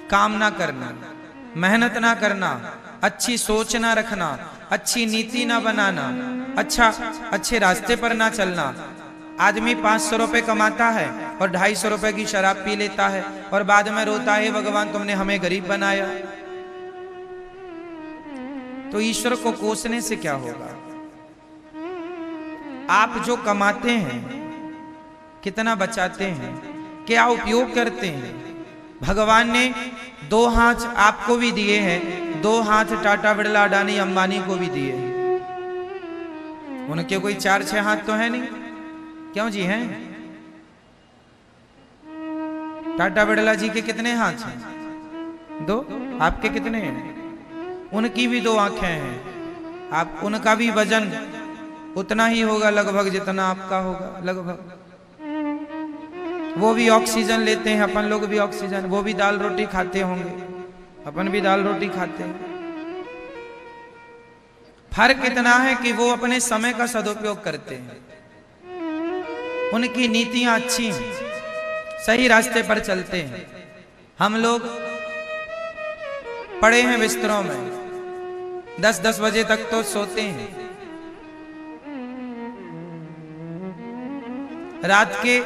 काम ना करना, मेहनत ना करना, अच्छी सोच ना रखना, अच्छी नीति ना बनाना, अच्छे रास्ते पर ना चलना। आदमी 500 रुपए कमाता है और 250 रुपए की शराब पी लेता है और बाद में रोता है, भगवान तुमने हमें गरीब बनाया। तो ईश्वर को कोसने से क्या होगा? आप जो कमाते हैं कितना बचाते हैं, क्या उपयोग करते हैं? भगवान ने 2 हाथ आपको भी दिए हैं, 2 हाथ टाटा बिरला अडानी अंबानी को भी दिए हैं। उनके कोई 4-6 हाथ तो है नहीं, क्यों जी हैं? टाटा बिरला जी के कितने हाथ हैं? 2। आपके कितने हैं? उनकी भी 2 आंखें हैं। आप उनका भी वजन उतना ही होगा लगभग जितना आपका होगा लगभग। वो भी ऑक्सीजन लेते हैं, अपन लोग भी ऑक्सीजन। वो भी दाल रोटी खाते होंगे, अपन भी दाल रोटी खाते हैं। फर्क इतना है कि वो अपने समय का सदुपयोग करते हैं, उनकी नीतियां अच्छी हैं, सही रास्ते पर चलते हैं। हम लोग पड़े हैं बिस्तरों में, 10-10 बजे तक तो सोते हैं, रात के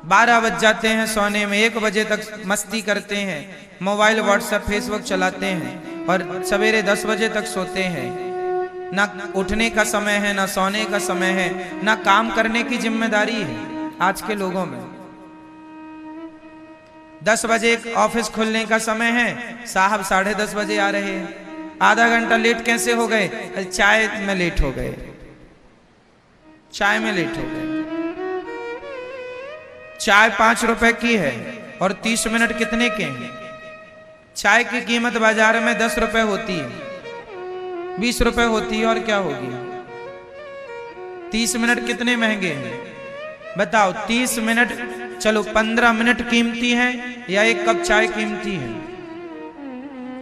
12 बज जाते हैं सोने में, 1 बजे तक मस्ती करते हैं, मोबाइल व्हाट्सएप फेसबुक चलाते हैं और सवेरे 10 बजे तक सोते हैं। ना उठने का समय है, ना सोने का समय है, ना काम करने की जिम्मेदारी है आज के लोगों में। 10 बजे ऑफिस खुलने का समय है, साहब 10:30 बजे आ रहे हैं। आधा घंटा लेट कैसे हो गए? चाय में लेट हो गए, चाय में लेट हो गए। चाय 5 रुपए की है और 30 मिनट कितने के हैं? चाय की कीमत बाजार में 10 रुपए होती है, 20 रुपए होती है, और क्या होगी? 30 मिनट कितने महंगे हैं बताओ? 30 मिनट, चलो 15 मिनट कीमती है या 1 कप चाय कीमती है?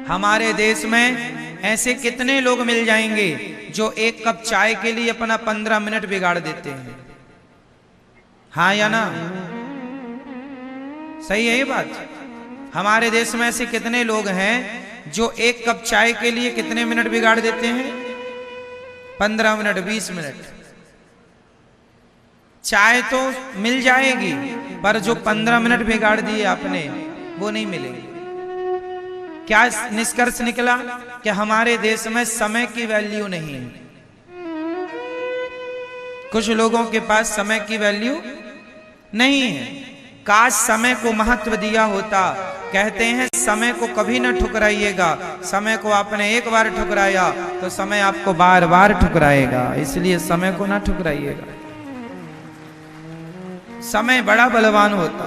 हमारे देश में ऐसे कितने लोग मिल जाएंगे जो 1 कप चाय के लिए अपना 15 मिनट बिगाड़ देते हैं? हाँ या ना? सही है ये बात? हमारे देश में ऐसे कितने लोग हैं जो 1 कप चाय के लिए कितने मिनट बिगाड़ देते हैं? 15 मिनट, 20 मिनट। चाय तो मिल जाएगी, पर जो 15 मिनट बिगाड़ दिए आपने वो नहीं मिलेगी। क्या निष्कर्ष निकला? कि हमारे देश में समय की वैल्यू नहीं है। कुछ लोगों के पास समय की वैल्यू नहीं है। काश समय को महत्व दिया होता। कहते हैं समय को कभी न ठुकराइएगा, समय को आपने एक बार ठुकराया तो समय आपको बार बार ठुकराएगा, इसलिए समय को ना ठुकराइएगा। समय बड़ा बलवान होता,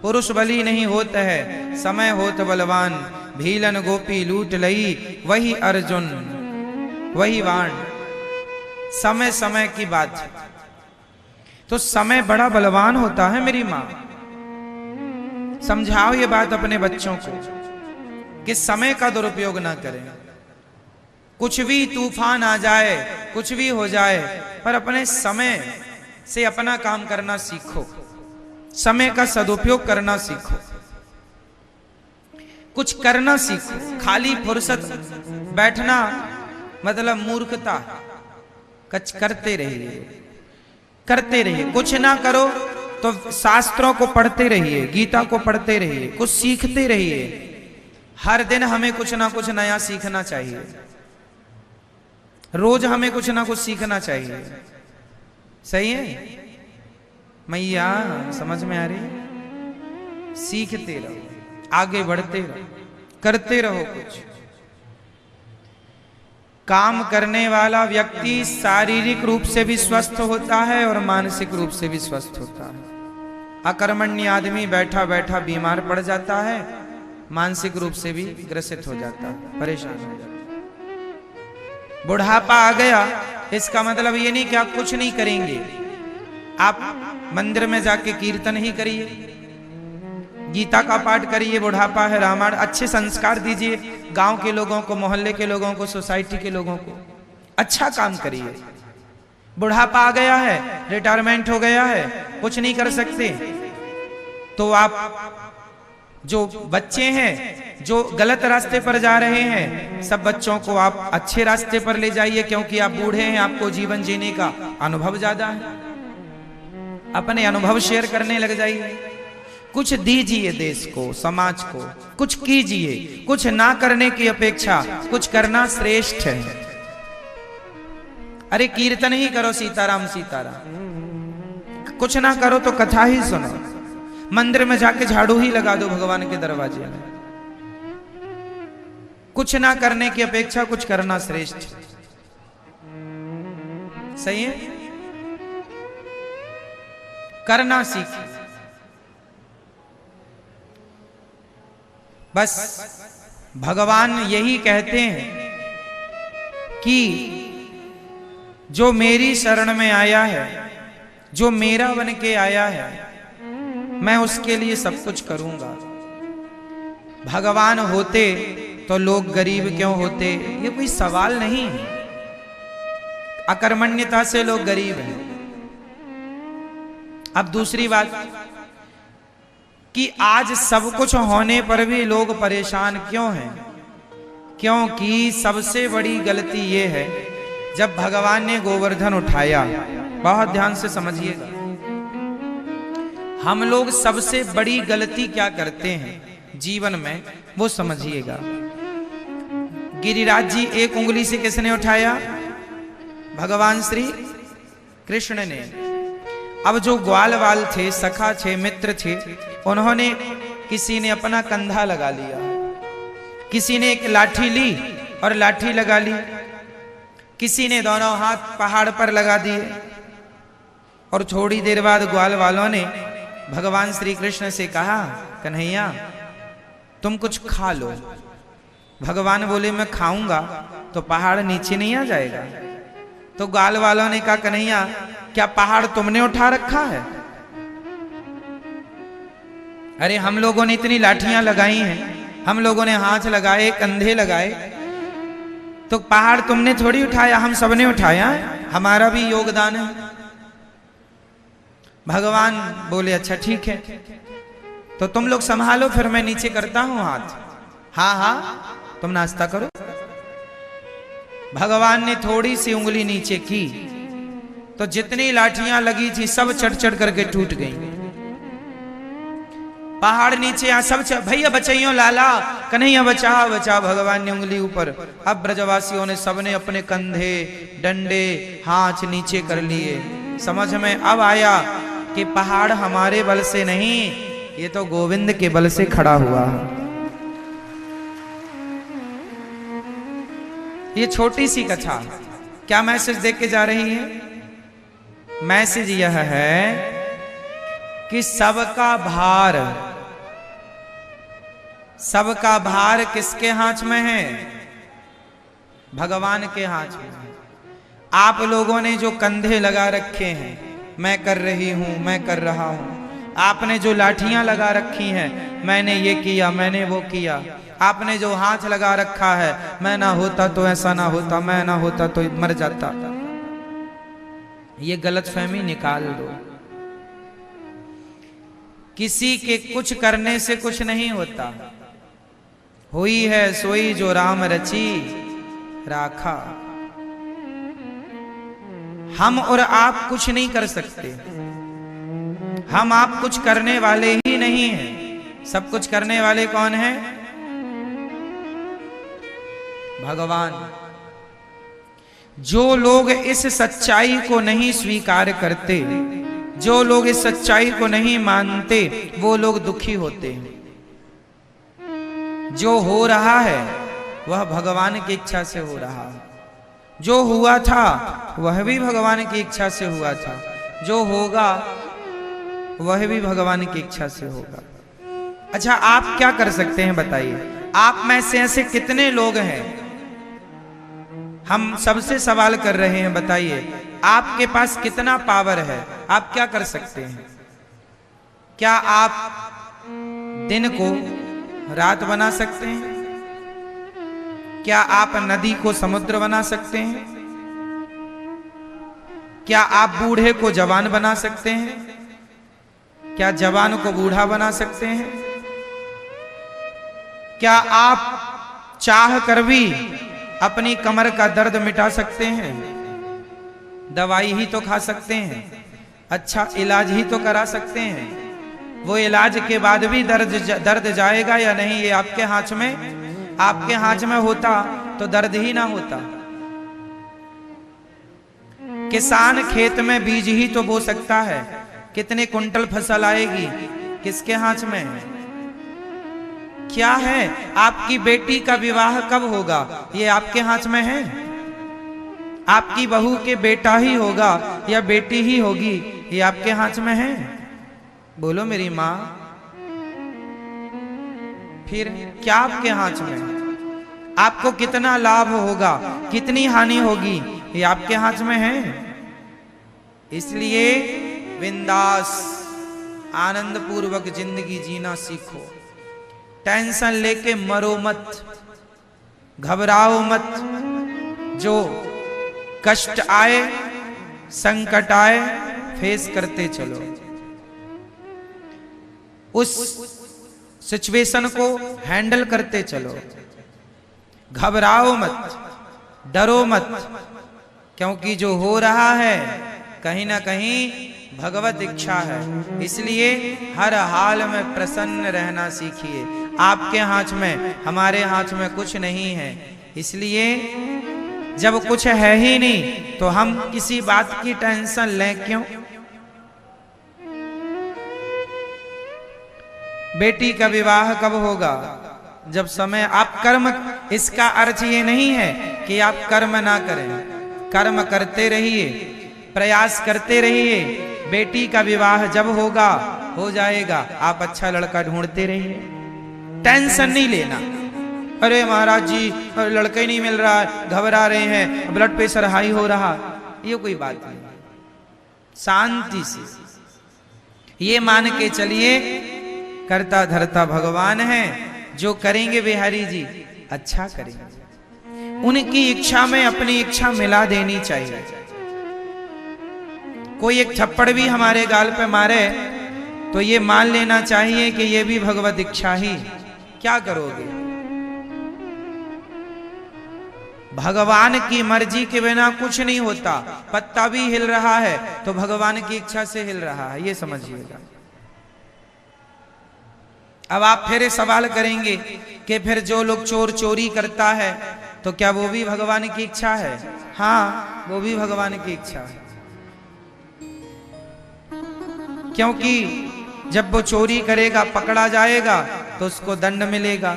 पुरुष बली नहीं होता है, समय होत बलवान। भीलन गोपी लूट लई वही अर्जुन वही वाण। समय समय की बात है, तो समय बड़ा बलवान होता है। मेरी माँ, समझाओ ये बात अपने बच्चों को कि समय का दुरुपयोग ना करें। कुछ भी तूफान आ जाए, कुछ भी हो जाए, पर अपने समय से अपना काम करना सीखो, समय का सदुपयोग करना सीखो, कुछ करना सीखो। खाली फुर्सत बैठना मतलब मूर्खता। करते रहिए, करते रहिए। कुछ ना करो तो शास्त्रों को पढ़ते रहिए, गीता को पढ़ते रहिए, कुछ सीखते रहिए। हर दिन हमें कुछ ना कुछ नया सीखना चाहिए, रोज हमें कुछ ना कुछ सीखना चाहिए। सही है मैया? समझ में आ रही है? सीखते रहो, आगे बढ़ते रहो, करते रहो कुछ। काम करने वाला व्यक्ति शारीरिक रूप से भी स्वस्थ होता है और मानसिक रूप से भी स्वस्थ होता है। अकर्मण्य आदमी बैठा बैठा बीमार पड़ जाता है, मानसिक रूप से भी ग्रसित हो जाता है, परेशान हो जाता है। बुढ़ापा आ गया, इसका मतलब ये नहीं कि आप कुछ नहीं करेंगे। आप मंदिर में जाके कीर्तन ही करिए, गीता का पाठ करिए। बुढ़ापा है, रामायण, अच्छे संस्कार दीजिए गांव के लोगों को, मोहल्ले के लोगों को, सोसाइटी के लोगों को। अच्छा काम करिए। बुढ़ापा आ गया है, रिटायरमेंट हो गया है, कुछ नहीं कर सकते, तो आप जो बच्चे हैं जो गलत रास्ते पर जा रहे हैं, सब बच्चों को आप अच्छे रास्ते पर ले जाइए, क्योंकि आप बूढ़े हैं, आपको जीवन जीने का अनुभव ज्यादा है। अपने अनुभव शेयर करने लग जाइए। कुछ दीजिए देश को, समाज को, कुछ कीजिए। कुछ ना करने की अपेक्षा कुछ करना श्रेष्ठ है। अरे कीर्तन ही करो सीताराम सीताराम, कुछ ना करो तो कथा ही सुनो, मंदिर में जाके झाड़ू ही लगा दो भगवान के दरवाजे में। कुछ ना करने की अपेक्षा कुछ करना श्रेष्ठ। सही है, करना सीखिए। बस भगवान यही कहते हैं कि जो मेरी शरण में आया है, जो मेरा बन के आया है, मैं उसके लिए सब कुछ करूंगा। भगवान होते तो लोग गरीब क्यों होते, ये कोई सवाल नहीं है। अकर्मण्यता से लोग गरीब हैं। अब दूसरी बात कि आज सब कुछ होने पर भी लोग परेशान क्यों हैं? क्योंकि सबसे बड़ी गलती ये है, जब भगवान ने गोवर्धन उठाया, बहुत ध्यान से समझिएगा, हम लोग सबसे बड़ी गलती क्या करते हैं जीवन में, वो समझिएगा। गिरिराज जी एक उंगली से किसने उठाया? भगवान श्री कृष्ण ने। अब जो ग्वाल वाल थे, सखा थे, मित्र थे, उन्होंने, किसी ने अपना कंधा लगा लिया, किसी ने एक लाठी ली और लाठी लगा ली, किसी ने दोनों हाथ पहाड़ पर लगा दिए। और थोड़ी देर बाद ग्वाल वालों ने भगवान श्री कृष्ण से कहा, कन्हैया तुम कुछ खा लो। भगवान बोले मैं खाऊंगा तो पहाड़ नीचे नहीं आ जाएगा। तो ग्वाल वालों ने कहा, कन्हैया क्या पहाड़ तुमने उठा रखा है? अरे हम लोगों ने इतनी लाठियां लगाई हैं, हम लोगों ने हाथ लगाए, कंधे लगाए, तो पहाड़ तुमने थोड़ी उठाया, हम सबने उठाया, हमारा भी योगदान है। भगवान बोले अच्छा ठीक है, तो तुम लोग संभालो, फिर मैं नीचे करता हूं हाथ। हाँ हाँ तुम नाश्ता करो। भगवान ने थोड़ी सी उंगली नीचे की तो जितनी लाठियां लगी थी सब चढ़ चढ़ करके टूट गई। पहाड़ नीचे आ, सब भैया बचाइयो लाला, कन्हैया बचा बचा। भगवान ने उंगली ऊपर। अब ब्रजवासियों ने सबने अपने कंधे, डंडे, हाथ नीचे कर लिए। समझ में अब आया कि पहाड़ हमारे बल से नहीं, ये तो गोविंद के बल से खड़ा हुआ है। ये छोटी सी कथा क्या मैसेज दे के जा रही है? मैसेज यह है कि सबका भार किसके हाथ में है? भगवान के हाथ में है। आप लोगों ने जो कंधे लगा रखे हैं, मैं कर रही हूं, मैं कर रहा हूं। आपने जो लाठियां लगा रखी हैं, मैंने ये किया, मैंने वो किया। आपने जो हाथ लगा रखा है, मैं ना होता तो ऐसा ना होता, मैं ना होता तो मर जाता, ये गलतफहमी निकाल दो। किसी के कुछ करने से कुछ नहीं होता। हुई है सोई जो राम रची राखा। हम और आप कुछ नहीं कर सकते। हम आप कुछ करने वाले ही नहीं हैं। सब कुछ करने वाले कौन हैं? भगवान। जो लोग इस सच्चाई को नहीं स्वीकार करते, जो लोग इस सच्चाई को नहीं मानते, वो लोग दुखी होते हैं। जो हो रहा है वह भगवान की इच्छा से हो रहा है। जो हुआ था वह भी भगवान की इच्छा से हुआ था। जो होगा वह भी भगवान की इच्छा से होगा। अच्छा, आप क्या कर सकते हैं बताइए? आप में से ऐसे कितने लोग हैं? हम सबसे सवाल कर रहे हैं, बताइए आपके पास कितना पावर है? आप क्या कर सकते हैं? क्या आप दिन को रात बना सकते हैं? क्या आप नदी को समुद्र बना सकते हैं? क्या आप बूढ़े को जवान बना सकते हैं? क्या जवान को बूढ़ा बना सकते हैं? क्या आप चाह कर भी अपनी कमर का दर्द मिटा सकते हैं? दवाई ही तो खा सकते हैं, अच्छा इलाज ही तो करा सकते हैं। वो इलाज के बाद भी दर्द जाएगा या नहीं, ये आपके हाथ में। आपके हाथ में होता तो दर्द ही ना होता। किसान खेत में बीज ही तो बो सकता है, कितने कुंटल फसल आएगी किसके हाथ में है? क्या है आपकी बेटी का विवाह कब होगा, ये आपके हाथ में है। आपकी बहू के बेटा ही होगा या बेटी ही होगी, ये आपके हाथ में है। बोलो मेरी माँ, फिर क्या आपके हाथ में? आपको कितना लाभ होगा, कितनी हानि होगी, ये आपके हाथ में है। इसलिए बिंदास आनंद पूर्वक जिंदगी जीना सीखो। टेंशन लेके मरो मत, घबराओ मत। जो कष्ट आए, संकट आए, फेस करते चलो। उस सिचुएशन को हैंडल करते चलो। घबराओ मत, डरो मत, क्योंकि जो हो रहा है कहीं ना कहीं भगवत इच्छा है। इसलिए हर हाल में प्रसन्न रहना सीखिए। आपके हाथ में, हमारे हाथ में कुछ नहीं है। इसलिए जब कुछ है ही नहीं तो हम किसी बात की टेंशन लें क्यों? बेटी का विवाह कब होगा? जब समय। आप कर्म, इसका अर्थ ये नहीं है कि आप कर्म ना करें, कर्म करते रहिए, प्रयास करते रहिए। बेटी का विवाह जब होगा हो जाएगा। आप अच्छा लड़का ढूंढते रहिए, टेंशन नहीं लेना। अरे महाराज जी लड़का ही नहीं मिल रहा है, घबरा रहे हैं, ब्लड प्रेशर हाई हो रहा, ये कोई बात नहीं। शांति से ये मान के चलिए करता धरता भगवान है, जो करेंगे बिहारी जी अच्छा करेंगे। उनकी इच्छा में अपनी इच्छा मिला देनी चाहिए। कोई एक थप्पड़ भी हमारे गाल पे मारे तो ये मान लेना चाहिए कि ये भी भगवत इच्छा ही। क्या करोगे? भगवान की मर्जी के बिना कुछ नहीं होता। पत्ता भी हिल रहा है तो भगवान की इच्छा से हिल रहा है, ये समझिएगा। अब आप फिर सवाल करेंगे कि फिर जो लोग चोरी करता है तो क्या वो भी भगवान की इच्छा है? हाँ, वो भी भगवान की इच्छा है। क्योंकि जब वो चोरी करेगा, पकड़ा जाएगा तो उसको दंड मिलेगा।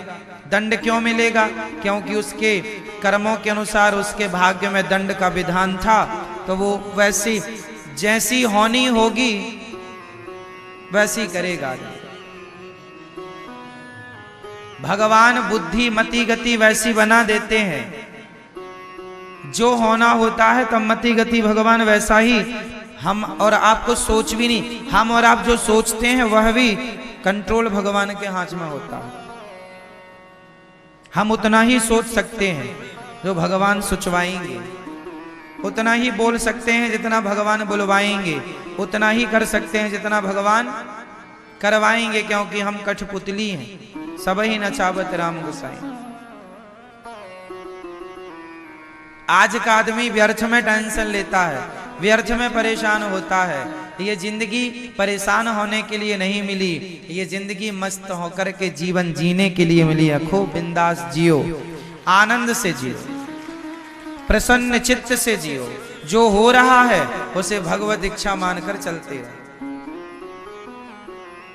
दंड क्यों मिलेगा? क्योंकि उसके कर्मों के अनुसार उसके भाग्य में दंड का विधान था। तो वो वैसी जैसी होनी होगी वैसी करेगा। भगवान बुद्धि मति गति वैसी बना देते हैं। जो होना होता है तब मति गति भगवान वैसा ही हम और आपको सोच भी नहीं। हम और आप जो सोचते हैं वह भी कंट्रोल भगवान के हाथ में होता है। हम उतना ही सोच सकते हैं जो भगवान सोचवाएंगे, उतना ही बोल सकते हैं जितना भगवान बुलवाएंगे, उतना ही कर सकते हैं जितना भगवान करवाएंगे। क्योंकि हम कठपुतली हैं, सब ही नचावत राम गोसाई। आज का आदमी व्यर्थ में टेंशन लेता है, व्यर्थ में परेशान होता है। ये जिंदगी परेशान होने के लिए नहीं मिली, ये जिंदगी मस्त होकर के जीवन जीने के लिए मिली है। खूब बिंदास जियो, आनंद से जियो, प्रसन्न चित्त से जियो। जो हो रहा है उसे भगवत इच्छा मानकर चलते रहो।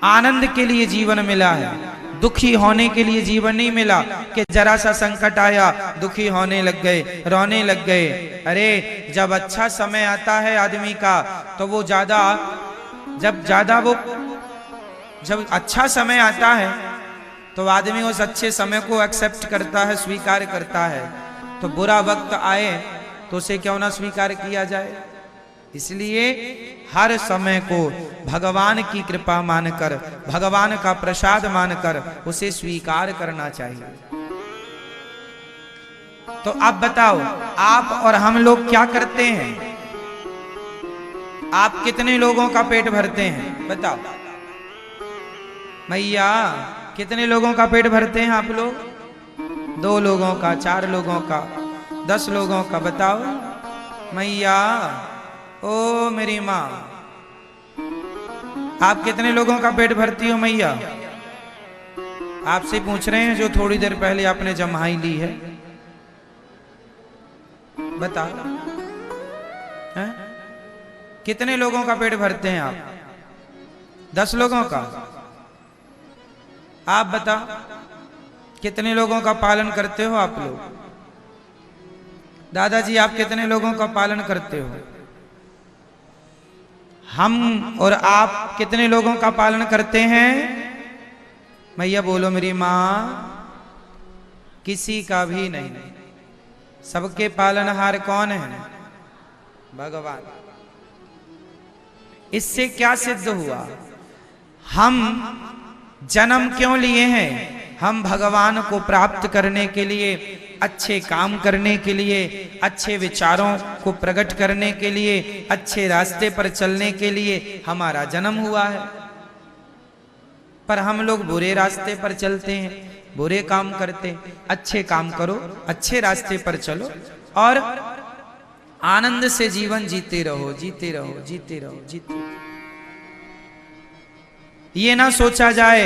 आनंद के लिए जीवन मिला है, दुखी होने के लिए जीवन नहीं मिला कि जरा सा संकट आया दुखी होने लग गए, रोने लग गए। अरे जब अच्छा समय आता है आदमी का तो वो जब अच्छा समय आता है तो आदमी उस अच्छे समय को एक्सेप्ट करता है, स्वीकार करता है। तो बुरा वक्त आए तो उसे क्यों ना स्वीकार किया जाए। इसलिए हर समय को भगवान की कृपा मानकर, भगवान का प्रसाद मानकर उसे स्वीकार करना चाहिए। तो अब बताओ, आप और हम लोग क्या करते हैं? आप कितने लोगों का पेट भरते हैं बताओ? मैया कितने लोगों का पेट भरते हैं आप लोग? 2 लोगों का, 4 लोगों का, 10 लोगों का? बताओ मैया, ओ मेरी माँ, आप कितने लोगों का पेट भरती हो मैया? आपसे पूछ रहे हैं जो थोड़ी देर पहले आपने जम्हाई ली है। बताओ हैं? कितने लोगों का पेट भरते हैं आप? 10 लोगों का? आप बताओ कितने लोगों का पालन करते हो आप लोग? दादाजी आप कितने लोगों का पालन करते हो? हम और आप कितने लोगों का पालन करते हैं? मैया बोलो मेरी माँ। किसी का भी नहीं। सबके पालनहार कौन है? भगवान। इससे क्या सिद्ध हुआ? हम जन्म क्यों लिए हैं? हम भगवान को प्राप्त करने के लिए, अच्छे काम करने के लिए, अच्छे विचारों को प्रकट करने के लिए, अच्छे रास्ते पर चलने के लिए हमारा जन्म हुआ है। पर हम लोग बुरे रास्ते पर चलते हैं, बुरे काम करते हैं। अच्छे काम करो, अच्छे रास्ते पर चलो और आनंद से जीवन जीते रहो, जीते रहो, जीते रहो, जीते रहो। ये ना सोचा जाए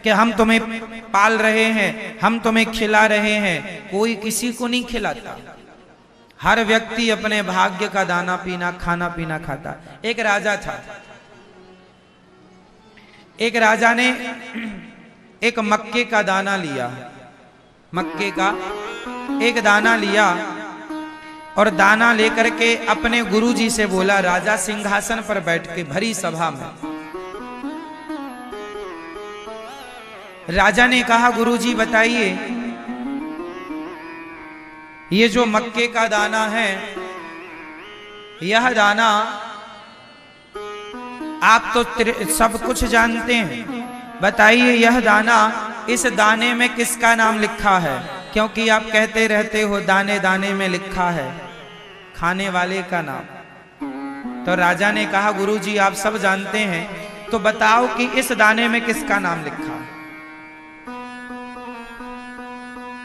कि हम तुम्हें पाल रहे हैं, हम तुम्हें खिला रहे हैं। कोई किसी को नहीं खिलाता। हर व्यक्ति अपने भाग्य का दाना पीना, खाना पीना खाता। एक राजा था। एक राजा ने एक मक्के का दाना लिया, मक्के का एक दाना लिया और दाना लेकर के अपने गुरुजी से बोला। राजा सिंहासन पर बैठ के भरी सभा में राजा ने कहा, गुरुजी बताइए, ये जो मक्के का दाना है, यह दाना आप तो सब कुछ जानते हैं, बताइए यह दाना, इस दाने में किसका नाम लिखा है? क्योंकि आप कहते रहते हो दाने दाने में लिखा है खाने वाले का नाम। तो राजा ने कहा, गुरुजी आप सब जानते हैं, तो बताओ कि इस दाने में किसका नाम लिखा है?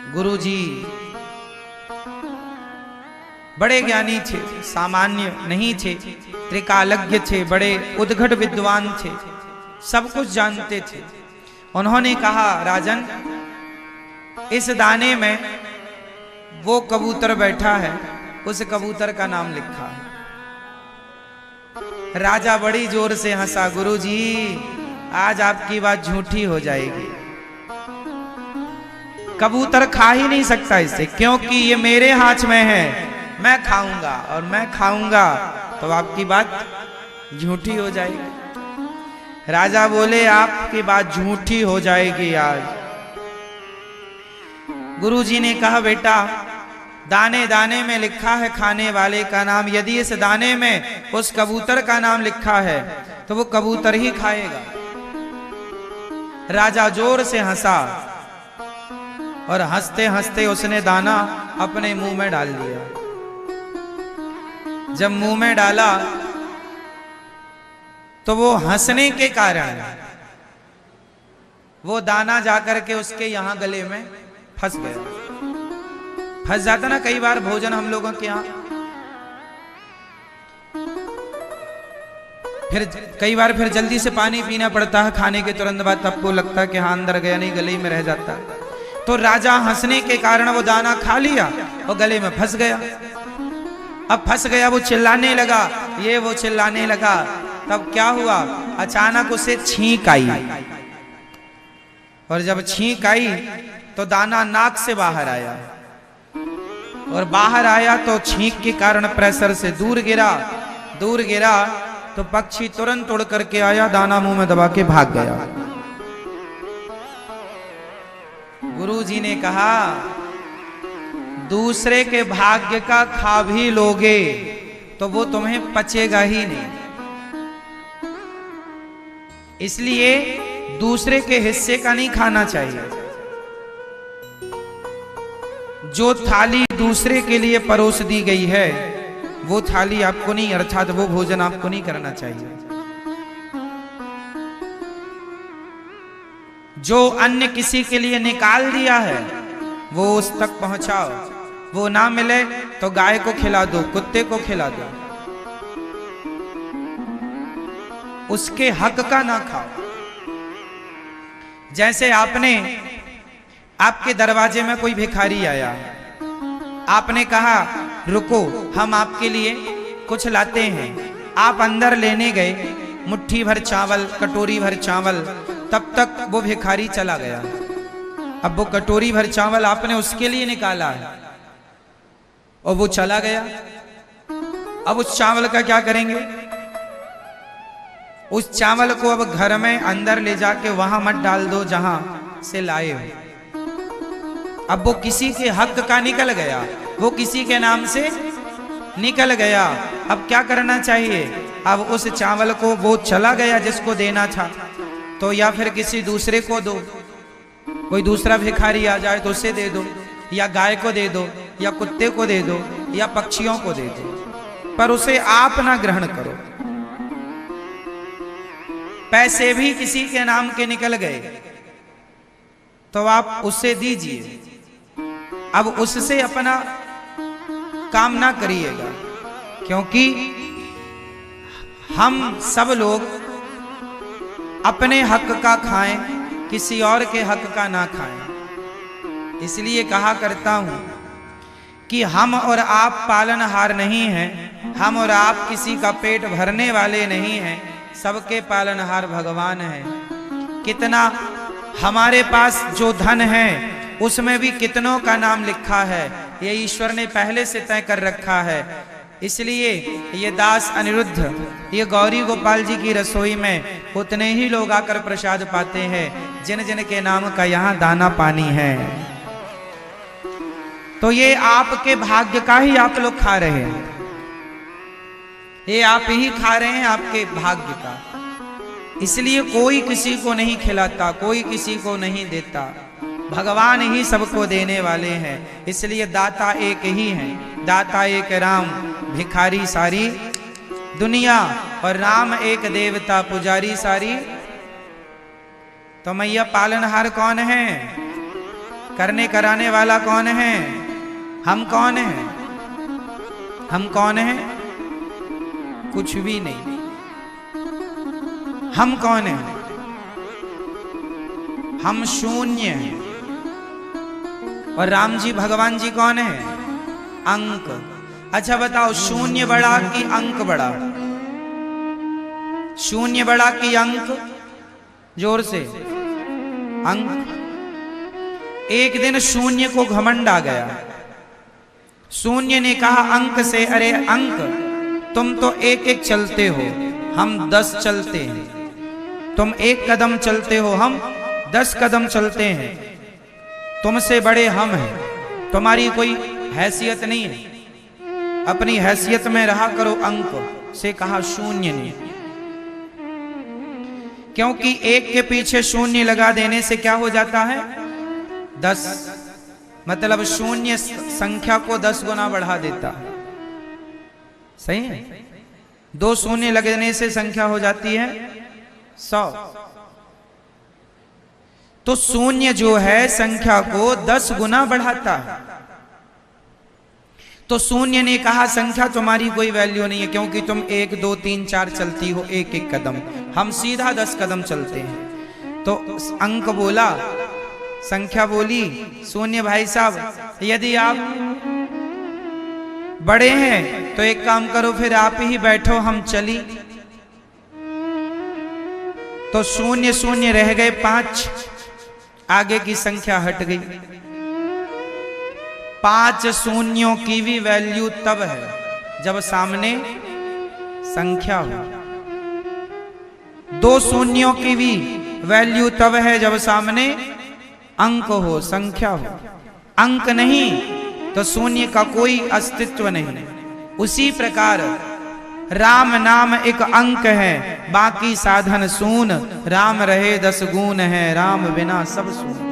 गुरुजी बड़े ज्ञानी थे, सामान्य नहीं थे, त्रिकालज्ञ थे, बड़े उद्घट विद्वान थे, सब कुछ जानते थे। उन्होंने कहा, राजन, इस दाने में वो कबूतर बैठा है, उस कबूतर का नाम लिखा है। राजा बड़ी जोर से हंसा। गुरुजी आज आपकी बात झूठी हो जाएगी, कबूतर खा ही नहीं सकता इसे, क्योंकि ये मेरे हाथ में है, मैं खाऊंगा और मैं खाऊंगा तो आपकी बात झूठी हो जाएगी। राजा बोले, आपकी बात झूठी हो जाएगी आज। गुरुजी ने कहा, बेटा दाने दाने में लिखा है खाने वाले का नाम, यदि इस दाने में उस कबूतर का नाम लिखा है तो वो कबूतर ही खाएगा। राजा जोर से हंसा और हंसते हंसते उसने दाना अपने मुंह में डाल दिया। जब मुंह में डाला तो वो हंसने के कारण वो दाना जाकर के उसके यहां गले में फंस गया। फंस जाता ना कई बार भोजन हम लोगों के यहां, फिर कई बार फिर जल्दी से पानी पीना पड़ता है खाने के तुरंत बाद, तब को लगता है कि हाँ अंदर गया, नहीं गले में रह जाता है। तो राजा हंसने के कारण वो दाना खा लिया और गले में फंस गया। अब फंस गया, वो चिल्लाने लगा, ये वो चिल्लाने लगा। तब क्या हुआ, अचानक उसे छींक आई, और जब छींक आई तो दाना नाक से बाहर आया, और बाहर आया तो छींक के कारण प्रेशर से दूर गिरा। दूर गिरा तो पक्षी तुरंत उड़ करके आया, दाना मुंह में दबा के भाग गया। गुरुजी ने कहा, दूसरे के भाग्य का खा भी लोगे तो वो तुम्हें पचेगा ही नहीं, इसलिए दूसरे के हिस्से का नहीं खाना चाहिए। जो थाली दूसरे के लिए परोस दी गई है वो थाली आपको नहीं, अर्थात वो भोजन आपको नहीं करना चाहिए। जो अन्न किसी के लिए निकाल दिया है वो उस तक पहुंचाओ, वो ना मिले तो गाय को खिला दो, कुत्ते को खिला दो, उसके हक का ना खाओ। जैसे आपके दरवाजे में कोई भिखारी आया, आपने कहा रुको हम आपके लिए कुछ लाते हैं, आप अंदर लेने गए मुट्ठी भर चावल, कटोरी भर चावल, तब तक वो भिखारी चला गया। अब वो कटोरी भर चावल आपने उसके लिए निकाला है और वो चला गया। अब उस चावल का क्या करेंगे? उस चावल को अब घर में अंदर ले जाके वहां मत डाल दो जहां से लाए हो। अब वो किसी के हक का निकल गया, वो किसी के नाम से निकल गया। अब क्या करना चाहिए? अब उस चावल को वो चला गया जिसको देना था, तो या फिर किसी दूसरे को दो, कोई दूसरा भिखारी आ जाए तो उसे दे दो, या गाय को दे दो, या कुत्ते को दे दो, या पक्षियों को दे दो, पर उसे आप ना ग्रहण करो। पैसे भी किसी के नाम के निकल गए तो आप उसे दीजिए, अब उससे अपना काम ना करिएगा, क्योंकि हम सब लोग अपने हक का खाएं, किसी और के हक का ना खाएं। इसलिए कहा करता हूं कि हम और आप पालनहार नहीं हैं, हम और आप किसी का पेट भरने वाले नहीं हैं, सबके पालनहार भगवान हैं। कितना हमारे पास जो धन है उसमें भी कितनों का नाम लिखा है, ये ईश्वर ने पहले से तय कर रखा है। इसलिए ये दास अनिरुद्ध, ये गौरी गोपाल जी की रसोई में उतने ही लोग आकर प्रसाद पाते हैं जिन जिन के नाम का यहाँ दाना पानी है। तो ये आपके भाग्य का ही आप लोग खा रहे हैं, ये आप ही खा रहे हैं आपके भाग्य का। इसलिए कोई किसी को नहीं खिलाता, कोई किसी को नहीं देता, भगवान ही सबको देने वाले हैं। इसलिए दाता एक ही है, दाता एक राम, भिखारी सारी दुनिया, और राम एक देवता, पुजारी सारी। तो मैया पालनहार कौन है? करने कराने वाला कौन है? हम कौन हैं? हम कौन हैं? कुछ भी नहीं। हम कौन हैं? हम शून्य हैं। और राम जी भगवान जी कौन है? अंक। अच्छा बताओ, शून्य बड़ा कि अंक बड़ा? शून्य बड़ा कि अंक? जोर से। अंक। एक दिन शून्य को घमंड आ गया। शून्य ने कहा अंक से, अरे अंक तुम तो एक एक चलते हो, हम 10 चलते हैं। तुम 1 कदम चलते हो, हम 10 कदम चलते हैं। तुमसे बड़े हम हैं, तुम्हारी कोई हैसियत नहीं है, अपनी हैसियत में रहा करो। अंक से कहा शून्य ने, क्योंकि 1 के पीछे शून्य लगा देने से क्या हो जाता है? 10। मतलब शून्य संख्या को 10 गुना बढ़ा देता है। सही है? 2 शून्य लगने से संख्या हो जाती है 100। तो शून्य जो है संख्या को 10 गुना बढ़ाता है। तो शून्य ने कहा संख्या तुम्हारी कोई वैल्यू नहीं है, क्योंकि तुम 1 2 3 4 चलती हो 1 कदम, हम सीधा 10 कदम चलते हैं। तो अंक बोला, संख्या बोली, शून्य भाई साहब यदि आप बड़े हैं तो एक काम करो, फिर आप ही बैठो, हम चली। तो शून्य शून्य रह गए 5, आगे की संख्या हट गई। 5 शून्यों की भी वैल्यू तब है जब सामने संख्या हो। 2 शून्यों की भी वैल्यू तब है जब सामने अंक हो, संख्या हो। अंक नहीं तो शून्य का कोई अस्तित्व नहीं। उसी प्रकार राम नाम एक अंक है, बाकी साधन शून। राम रहे 10 गुण है, राम बिना सब शून।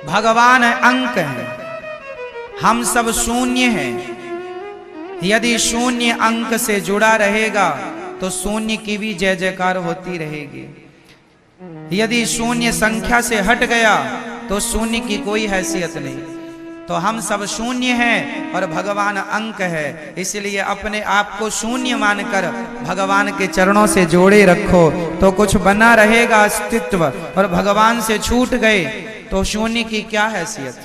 भगवान अंक है, हम सब शून्य हैं। यदि शून्य अंक से जुड़ा रहेगा तो शून्य की भी जय जयकार होती रहेगी। यदि शून्य संख्या से हट गया तो शून्य की कोई हैसियत नहीं। तो हम सब शून्य हैं और भगवान अंक है, इसलिए अपने आप को शून्य मानकर भगवान के चरणों से जोड़े रखो तो कुछ बना रहेगा अस्तित्व। और भगवान से छूट गए तो शून्य की क्या हैसियत।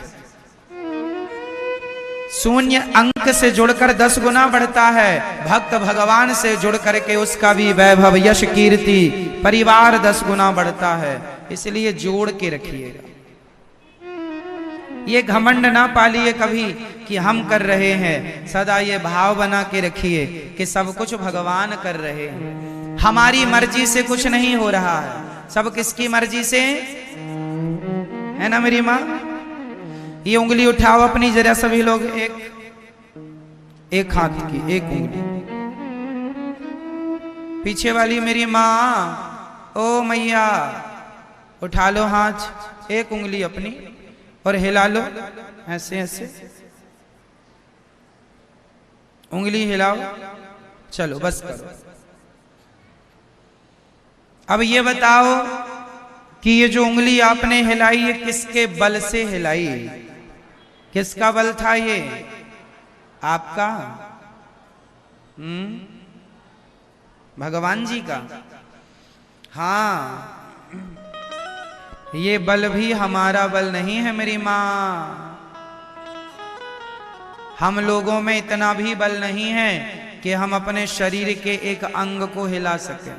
शून्य अंक से जुड़कर 10 गुना बढ़ता है, भक्त भगवान से जुड़ करके उसका भी वैभव यश कीर्ति परिवार 10 गुना बढ़ता है। इसलिए जोड़ के रखिएगा, ये घमंड ना पालिए कभी कि हम कर रहे हैं। सदा ये भाव बना के रखिए कि सब कुछ भगवान कर रहे हैं, हमारी मर्जी से कुछ नहीं हो रहा है, सब किसकी मर्जी से है ना मेरी माँ। ये उंगली उठाओ अपनी जरा सभी लोग, एक हाथ की एक उंगली। पीछे वाली मेरी माँ, ओ मैया उठा लो हाथ, एक उंगली अपनी और हिला लो ऐसे ऐसे, उंगली हिलाओ। चलो बस करो। अब ये बताओ कि ये जो उंगली आपने हिलाई ये किसके बल से हिलाई, किसका बल था ये आपका? भगवान जी का। हाँ, ये बल भी हमारा बल नहीं है मेरी माँ। हम लोगों में इतना भी बल नहीं है कि हम अपने शरीर के एक अंग को हिला सकें।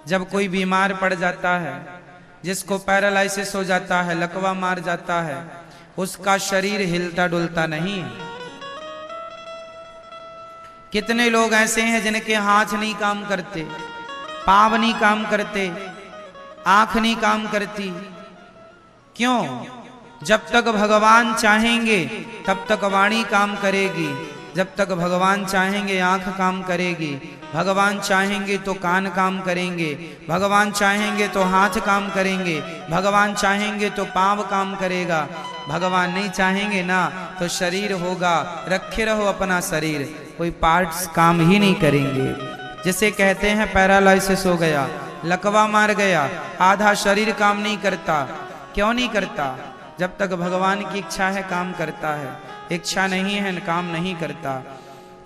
जब कोई बीमार पड़ जाता है, जिसको पैरालाइसिस हो जाता है, लकवा मार जाता है, उसका शरीर हिलता डुलता नहीं है। कितने लोग ऐसे हैं जिनके हाथ नहीं काम करते, पांव नहीं काम करते, आंख नहीं काम करती। क्यों? जब तक भगवान चाहेंगे तब तक वाणी काम करेगी, जब तक भगवान चाहेंगे आंख काम करेगी, भगवान चाहेंगे तो कान काम करेंगे, भगवान चाहेंगे तो हाथ काम करेंगे, भगवान चाहेंगे तो पांव काम करेगा, भगवान नहीं चाहेंगे ना तो शरीर होगा, रखे रहो अपना शरीर, कोई पार्ट्स काम ही नहीं करेंगे। जिसे कहते हैं पैरालाइसिस हो गया, लकवा मार गया, आधा शरीर काम नहीं करता। क्यों नहीं करता? जब तक भगवान की इच्छा है काम करता है, इच्छा नहीं है काम नहीं करता।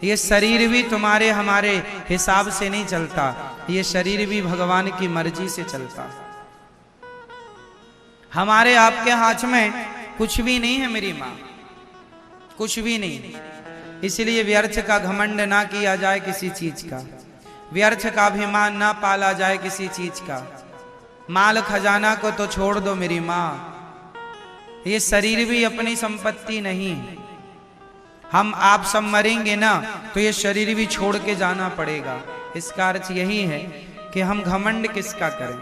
ये शरीर भी तुम्हारे हमारे हिसाब से नहीं चलता, ये शरीर भी भगवान की मर्जी से चलता। हमारे आपके हाथ में कुछ भी नहीं है मेरी माँ, कुछ भी नहीं। इसलिए व्यर्थ का घमंड ना किया जाए किसी चीज का, व्यर्थ का अभिमान ना पाला जाए किसी चीज का। माल खजाना को तो छोड़ दो मेरी माँ, ये शरीर भी अपनी संपत्ति नहीं। हम आप सब मरेंगे ना तो ये शरीर भी छोड़ के जाना पड़ेगा। इसका अर्थ यही है कि हम घमंड किसका करें।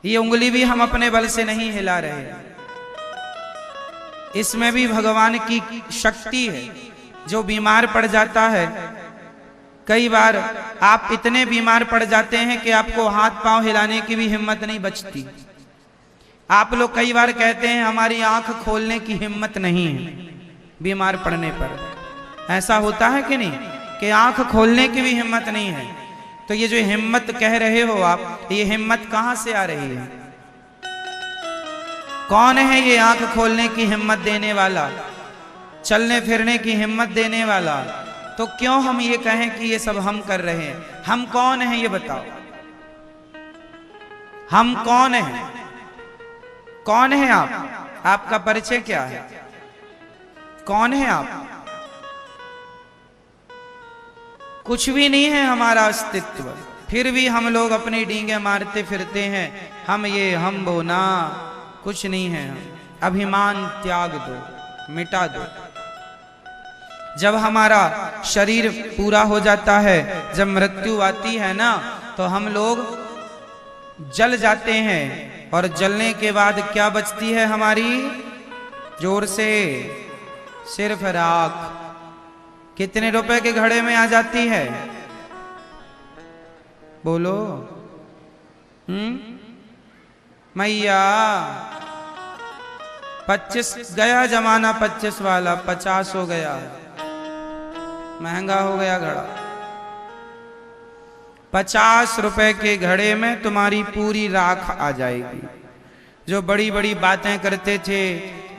ये उंगली भी हम अपने बल से नहीं हिला रहे, इसमें भी भगवान की शक्ति है। जो बीमार पड़ जाता है, कई बार आप इतने बीमार पड़ जाते हैं कि आपको हाथ पांव हिलाने की भी हिम्मत नहीं बचती। आप लोग कई बार कहते हैं हमारी आंख खोलने की हिम्मत नहीं है बीमार पड़ने पर। ऐसा होता है कि नहीं कि आंख खोलने की भी हिम्मत नहीं है? तो ये जो हिम्मत कह रहे हो आप, ये हिम्मत कहां से आ रही है? कौन है ये आंख खोलने की हिम्मत देने वाला, चलने फिरने की हिम्मत देने वाला? तो क्यों हम ये कहें कि ये सब हम कर रहे हैं? हम कौन हैं ये बताओ, हम कौन हैं? कौन है आप? आपका परिचय क्या है? कौन है आप? कुछ भी नहीं है हमारा अस्तित्व, फिर भी हम लोग अपनी डींगे मारते फिरते हैं। हम ये हम वो ना, कुछ नहीं है। अभिमान त्याग दो, मिटा दो। जब हमारा शरीर पूरा हो जाता है, जब मृत्यु आती है ना, तो हम लोग जल जाते हैं। और जलने के बाद क्या बचती है हमारी? जोर से, सिर्फ राख। कितने रुपए के घड़े में आ जाती है? बोलो। मैया 25 गया जमाना, 25 वाला 50 हो गया, महंगा हो गया घड़ा। 50 रुपए के घड़े में तुम्हारी पूरी राख आ जाएगी। जो बड़ी बड़ी बातें करते थे,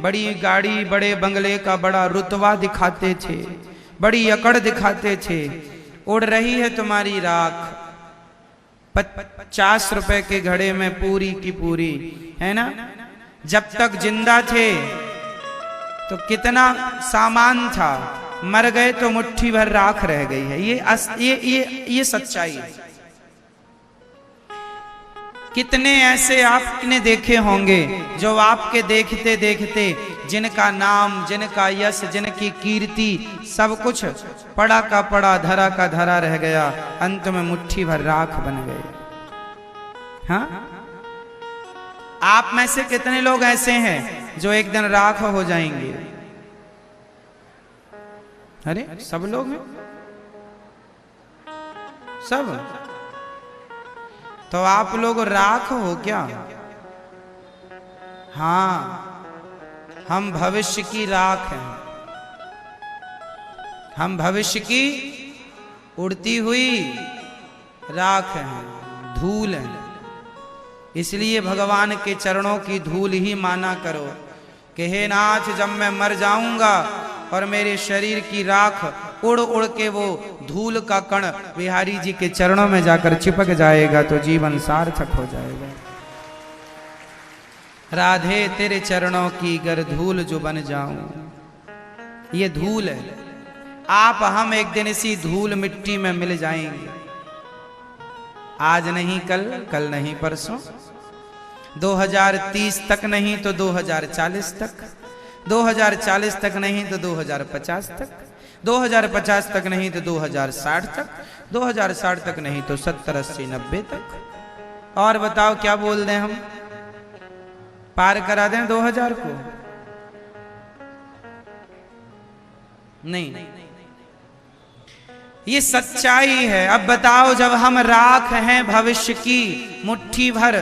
बड़ी गाड़ी बड़े बंगले का बड़ा रुतबा दिखाते थे, बड़ी अकड़ दिखाते थे, उड़ रही है तुम्हारी राख। 50 रुपए के घड़े में पूरी की पूरी, है ना। जब तक जिंदा थे तो कितना सामान था, मर गए तो मुट्ठी भर राख रह गई है। ये सच्चाई है। कितने ऐसे आपने देखे होंगे जो आपके देखते देखते जिनका नाम, जिनका यश, जिनकी कीर्ति सब कुछ पड़ा का पड़ा, धरा का धरा रह गया, अंत में मुट्ठी भर राख बन गए। हाँ, आप में से कितने लोग ऐसे हैं जो एक दिन राख हो जाएंगे? अरे सब लोग हैं, सब। तो आप लोग राख हो क्या? हाँ, हम भविष्य की राख हैं। हम भविष्य की उड़ती हुई राख हैं, धूल हैं। इसलिए भगवान के चरणों की धूल ही माना करो कि हे नाथ, जब मैं मर जाऊंगा और मेरे शरीर की राख उड़ उड़ के वो धूल का कण बिहारी जी के चरणों में जाकर चिपक जाएगा तो जीवन सार्थक हो जाएगा। राधे तेरे चरणों की गर धूल जो बन जाऊं। ये धूल है। आप हम एक दिन इसी धूल मिट्टी में मिल जाएंगे। आज नहीं कल, कल नहीं परसों, 2030 तक नहीं तो 2040 तक, 2040 तक नहीं तो 2050 तक, 2050 तक नहीं तो 2060 तक, 2060 तक नहीं तो 70, 80, 90 तक। और बताओ क्या बोल दें हम? पार करा दें 2000 को? नहीं, ये सच्चाई है। अब बताओ, जब हम राख हैं भविष्य की मुट्ठी भर,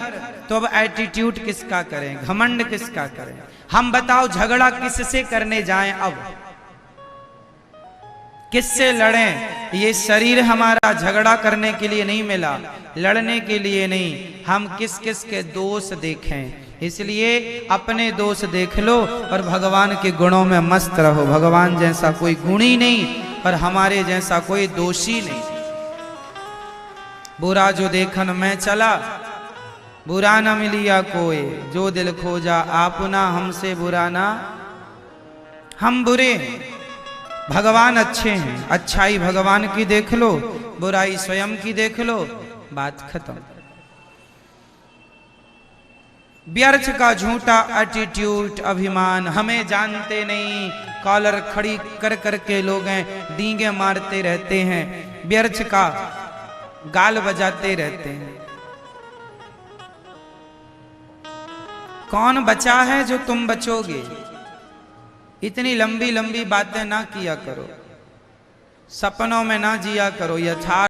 तो अब एटीट्यूड किसका करें, घमंड किसका करें? हम बताओ, झगड़ा किससे करने जाएं? अब किससे लड़ें? ये शरीर हमारा झगड़ा करने के लिए नहीं मिला, लड़ने के लिए नहीं। हम किस किस के दोष देखें? इसलिए अपने दोष देख लो और भगवान के गुणों में मस्त रहो। भगवान जैसा कोई गुणी नहीं और हमारे जैसा कोई दोषी नहीं। बुरा जो देखन में चला, बुरा न मिलिया कोई, जो दिल खोजा आपना, हमसे बुरा ना। हम बुरे हैं, भगवान अच्छे हैं। अच्छाई भगवान की देख लो, बुराई स्वयं की देख लो, बात खत्म। व्यर्थ का झूठा एटीट्यूड, अभिमान, हमें जानते नहीं, कॉलर खड़ी कर करके लोग हैं डींगे मारते रहते हैं, व्यर्थ का गाल बजाते रहते हैं। कौन बचा है जो तुम बचोगे? इतनी लंबी लंबी बातें ना किया करो, सपनों में ना जिया करो, यथार्थ